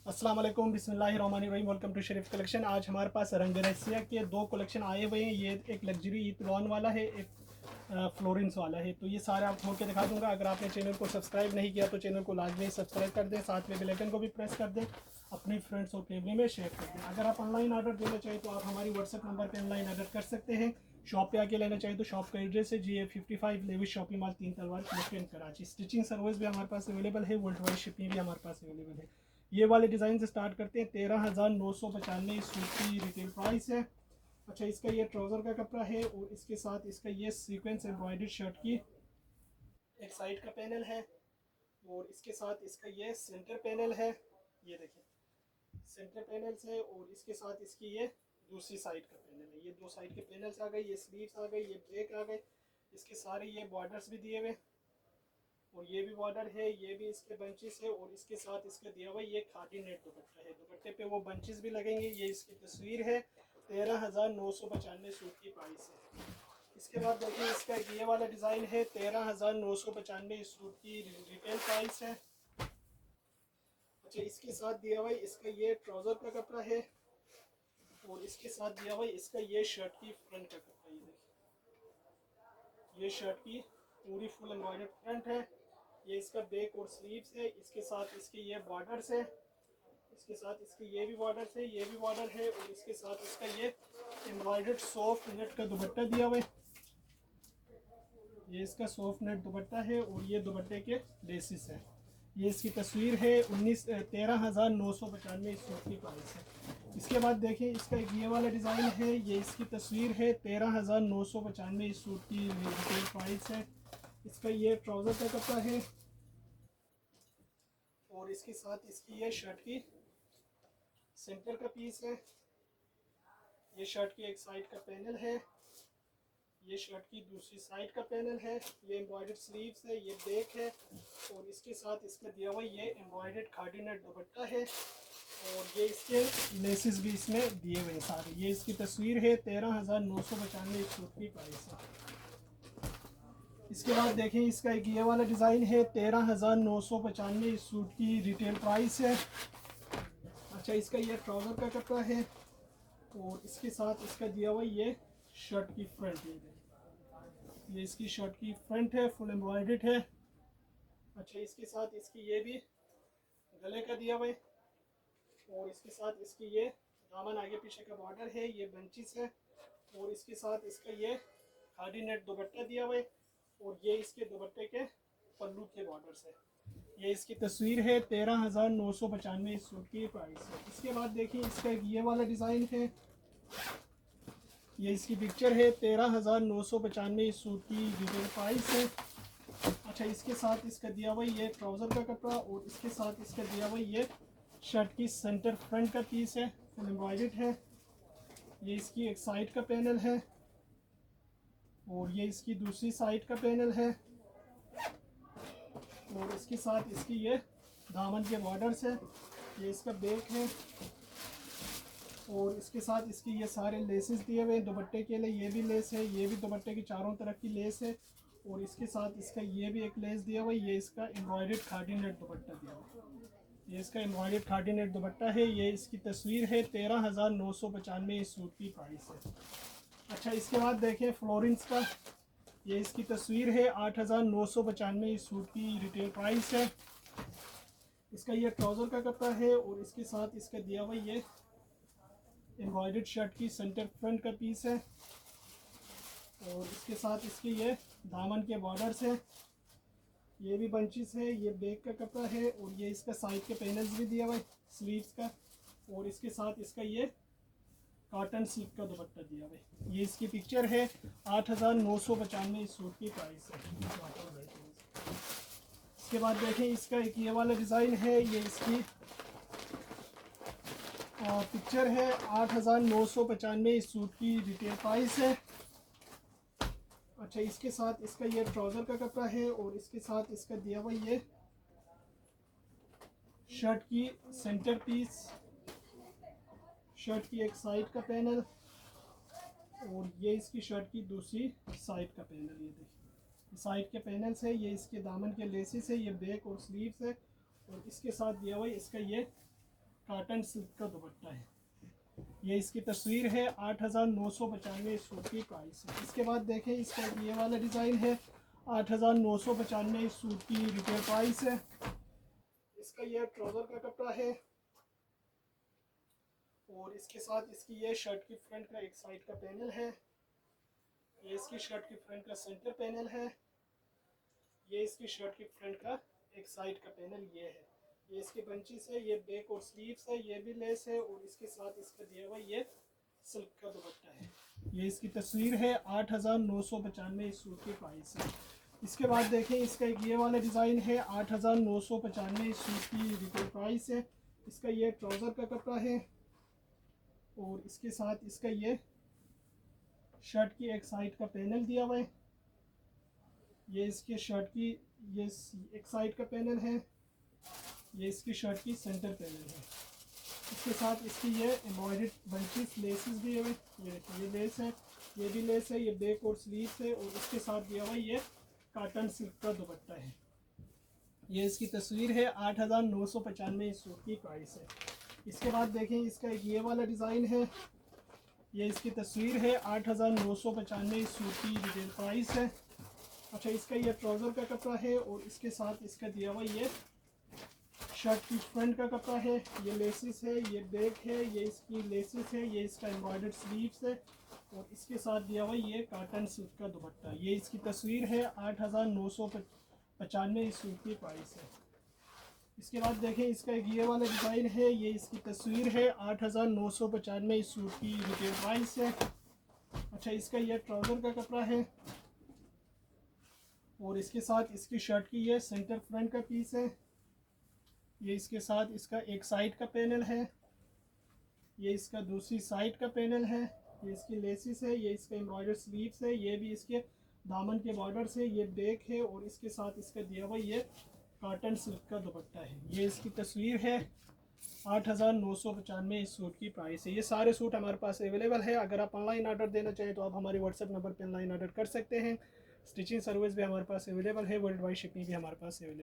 अस्सलाम वालेकुम, बिस्मिल्लाहिर्रहमानिर्रहीम। Welcome to Sharif collection. आज हमारे पास रंगरेसिया के दो कलेक्शन आए हुए हैं। ये एक लग्जरी ईद वाला है, एक फ्लोरेंस वाला है। तो ये सारे आप खोल के दिखा दूंगा। अगर आपने चैनल को सब्सक्राइब नहीं किया तो चैनल को लाजमी सब्सक्राइब कर दें, साथ में बेल आइकन को भी प्रेस कर दें, अपनी फ्रेंड्स और फैमिली में शेयर कर दें। अगर आप ऑनलाइन ऑर्डर देना चाहें तो आप हमारी व्हाट्सएप नंबर पर ऑनलाइन ऑर्डर कर सकते हैं। शॉप पे आके लेना चाहिए तो शॉप का एड्रेस है GA55 लेविस शॉपिंग मॉल 3 तलवार कराची। स्टिचिंग सर्विस भी हमारे पास अवेलेबल है, वर्ल्ड वाइड शिपिंग भी हमारे पास अवेलेबल है। ये वाले डिज़ाइन से स्टार्ट करते हैं। 13,995 सूट की रिटेल प्राइस है। अच्छा, इसका ये ट्राउज़र का कपड़ा है और इसके साथ इसका ये सीक्वेंस एम्ब्रॉयडर्ड शर्ट की एक साइड का पैनल है और इसके साथ इसका ये सेंटर पैनल है। ये देखिए सेंटर पैनल्स है और इसके साथ इसकी ये दूसरी साइड का पैनल है। ये दो साइड के पैनल्स आ गए, ये स्लीव्स आ गई, ये बैक आ गए। इसके सारे ये बॉर्डर्स भी दिए हुए और ये भी बॉर्डर है, ये भी इसके बंचेस है और इसके साथ इसका दिया हुआ ये खादी नेट दुपट्टा है। दुपट्टे पे वो बंचेस भी लगेंगे। ये इसकी तस्वीर है। 13,995 सूट की प्राइस है। इसके बाद देखिए इसका ये वाला डिज़ाइन है। 13,995 सूट की रिटेल प्राइस है। अच्छा, इसके साथ दिया हुआ इसका ये ट्राउज़र का कपड़ा है और इसके साथ दिया हुआ इसका ये शर्ट की फ्रंट का कपड़ा। ये देखिए ये शर्ट की पूरी फुल एम्ब्रॉयडर्ड फ्रंट है। ये इसका बैक और स्लीव्स है। इसके साथ इसके ये बॉर्डर्स है, इसके साथ इसके ये भी बॉर्डर्स है, ये भी बॉर्डर है और इसके साथ इसका ये एम्ब्रॉयडर्ड सॉफ्ट नेट का दुपट्टा दिया हुआ है। ये इसका सॉफ्ट नेट दुपट्टा है और ये दुपट्टे के लेसिस है। ये इसकी तस्वीर है। 13,995 सूट की प्राइस है। इसके बाद देखिए इसका एक ये वाला डिज़ाइन है। ये इसकी तस्वीर है। 13,995 सूट की रिटेल प्राइस है। इसका ये ट्राउज़र का कपड़ा है और इसके साथ इसकी ये शर्ट की सेंटर का पीस है। ये शर्ट की एक साइड का पैनल है, ये शर्ट की दूसरी साइड का पैनल है। ये एम्ब्रॉयडर्ड स्लीव्स है, ये बैक है और इसके साथ इसका दिया हुआ ये एम्ब्रॉयडर्ड खादी नेट दुपट्टा है और ये इसके लेसेस भी इसमें दिए हुए हैं सारे। ये इसकी तस्वीर है। 13,995 सूट की प्राइस है। इसके बाद देखें इसका एक ये वाला डिज़ाइन है। 13,995 सूट की रिटेल प्राइस है। अच्छा, इसका ये ट्राउज़र का कपड़ा है और इसके साथ इसका दिया हुआ ये शर्ट की फ्रंट। ये इसकी शर्ट की फ्रंट है, फुल एम्ब्रॉयडर्ड है। अच्छा, इसके साथ इसकी ये भी गले का दिया हुआ है और इसके साथ इसकी ये दामन आगे पीछे का बॉर्डर है, ये बंचेस है और इसके साथ इसका ये खादी नेट दुपट्टा दिया हुआ है और ये इसके दुपट्टे के पल्लू के बॉर्डर्स है। ये इसकी तस्वीर है। 13,995 सूट की प्राइस है। इसके बाद देखिए इसका एक ये वाला डिज़ाइन है। ये इसकी पिक्चर है। 13,995 सूट की रिटेल प्राइस है। अच्छा, इसके साथ इसका दिया हुआ ये ट्राउज़र का कपड़ा और इसके साथ इसका दिया हुआ ये शर्ट की सेंटर फ्रंट का पीस है, फुल एम्ब्रॉयडर्ड है। ये इसकी एक साइड का पैनल है और ये इसकी दूसरी साइड का पैनल है और इसके साथ इसकी ये दामन के बॉर्डर्स है। ये इसका बैक है और इसके साथ इसकी ये सारे लेसेस दिए हुए हैं दुपट्टे के लिए। ये भी लेस है, ये भी दुपट्टे की चारों तरफ की लेस है और इसके साथ इसका ये भी एक लेस दिया हुआ है। ये इसका एम्ब्रॉयडर्ड खादी नेट दुपट्टा दिया हुआ है। ये इसका एम्ब्रॉयडर्ड खादी नेट दुपट्टा है। ये इसकी तस्वीर है। 13,995 सूट की प्राइस है। अच्छा, इसके बाद देखें फ्लोरेंस का। ये इसकी तस्वीर है। 8,995 सूट की रिटेल प्राइस है। इसका ये ट्राउज़र का कपड़ा है और इसके साथ इसका दिया हुआ ये एम्ब्रॉयडर्ड शर्ट की सेंटर फ्रंट का पीस है और इसके साथ इसके ये दामन के बॉर्डर्स है, ये भी बंचेस है। ये बैक का कपड़ा है और ये इसका साइड के पैनल्स भी दिया हुआ है स्लीव्स का और इसके साथ इसका ये कॉटन सिल्क का दुपट्टा दिया हुआ है। ये इसकी पिक्चर है। 8,995 सूट की प्राइस है। इसके बाद देखें इसका एक ये वाला डिज़ाइन है। ये इसकी पिक्चर है। 8,995 सूट की रिटेल प्राइस है। अच्छा, इसके साथ इसका ये ट्राउज़र का कपड़ा है और इसके साथ इसका दिया हुआ ये शर्ट की सेंटर पीस, शर्ट की एक साइड का पैनल और ये इसकी शर्ट की दूसरी साइड का पैनल। ये देखिए साइड के पैनल्स है, ये इसके दामन के लेसिस है, ये बैक और स्लीव्स है और इसके साथ दिया हुआ है इसका ये काटन सिल्क का दुपट्टा है। ये इसकी तस्वीर है। 8,995 इस सूट की प्राइस है। इसके बाद देखें इसका ये वाला डिज़ाइन है। 8,995 इस सूट की रिटेल प्राइस है। इसका ये ट्राउज़र का कपड़ा है और इसके साथ इसकी ये शर्ट की फ्रंट का एक साइड का पैनल है। ये इसकी शर्ट की फ्रंट का सेंटर पैनल है। ये इसकी शर्ट की फ्रंट का एक साइड का पैनल ये है। ये इसके बंचेस है। ये बैक और स्लीव्स है। ये भी लेस है और इसके साथ इसका दिया हुआ ये सिल्क का दुपट्टा है। ये इसकी तस्वीर है। 8,995 इस सूट की प्राइस है। इसके बाद देखें इसका एक ये वाला डिज़ाइन है। 8,995 इस सूट की रिटेल प्राइस है। इसका ये ट्राउज़र का कपड़ा है और इसके साथ इसका ये शर्ट की एक साइड का पैनल दिया हुआ है। ये इसके शर्ट की ये एक साइड का पैनल है। ये इसकी शर्ट की सेंटर पैनल है। इसके साथ इसकी ये एम्ब्रॉयडर्ड बंचेस लेसेस दिए हुए। ये लेस है। ये भी लेस है। ये बैक और स्लीव्स है और इसके साथ दिया हुआ ये काटन सिल्क का दुपट्टा है। ये इसकी तस्वीर है। 8,995 इस सूट की प्राइस है। इसके बाद देखें इसका एक ये वाला डिज़ाइन है। ये इसकी तस्वीर है। 8,995 इस सूट की रिटेल प्राइस है। अच्छा, इसका ये ट्राउज़र का कपड़ा है और इसके साथ इसका दिया हुआ ये शर्ट की फ्रंट का कपड़ा है। ये लेसिस है। ये बैक है। ये इसकी लेसिस है। ये इसका एम्ब्रॉयडर्ड स्लीव्स है और इसके साथ दिया हुआ ये काटन सिल्क का दुपट्टा। ये इसकी तस्वीर है। 8,995 इस सूट की प्राइस है। इसके बाद देखें इसका एक ये वाला डिज़ाइन है। ये इसकी तस्वीर है। 8,995 इस सूट की रिटेल प्राइस है। अच्छा, इसका ये ट्राउज़र का कपड़ा है और इसके साथ इसकी शर्ट की ये सेंटर फ्रंट का पीस है। ये इसके साथ इसका एक साइड का पैनल है। ये इसका दूसरी साइड का पैनल है। ये इसकी लेसिस है। ये इसका एम्ब्रॉयडर्ड स्लीव्स है। ये भी इसके दामन के बॉर्डर से ये बैक है और इसके साथ इसका दिया हुआ ये काटन सिल्क का दुपट्टा है। ये इसकी तस्वीर है। 8,995 इस सूट की प्राइस है। ये सारे सूट हमारे पास अवेलेबल है। अगर आप ऑनलाइन ऑर्डर देना चाहें तो आप हमारे व्हाट्सएप नंबर पर ऑनलाइन ऑर्डर कर सकते हैं। स्टिचिंग सर्विस भी हमारे पास अवेलेबल है। वर्ल्ड वाइड शिपिंग भी हमारे पास अवेलेबल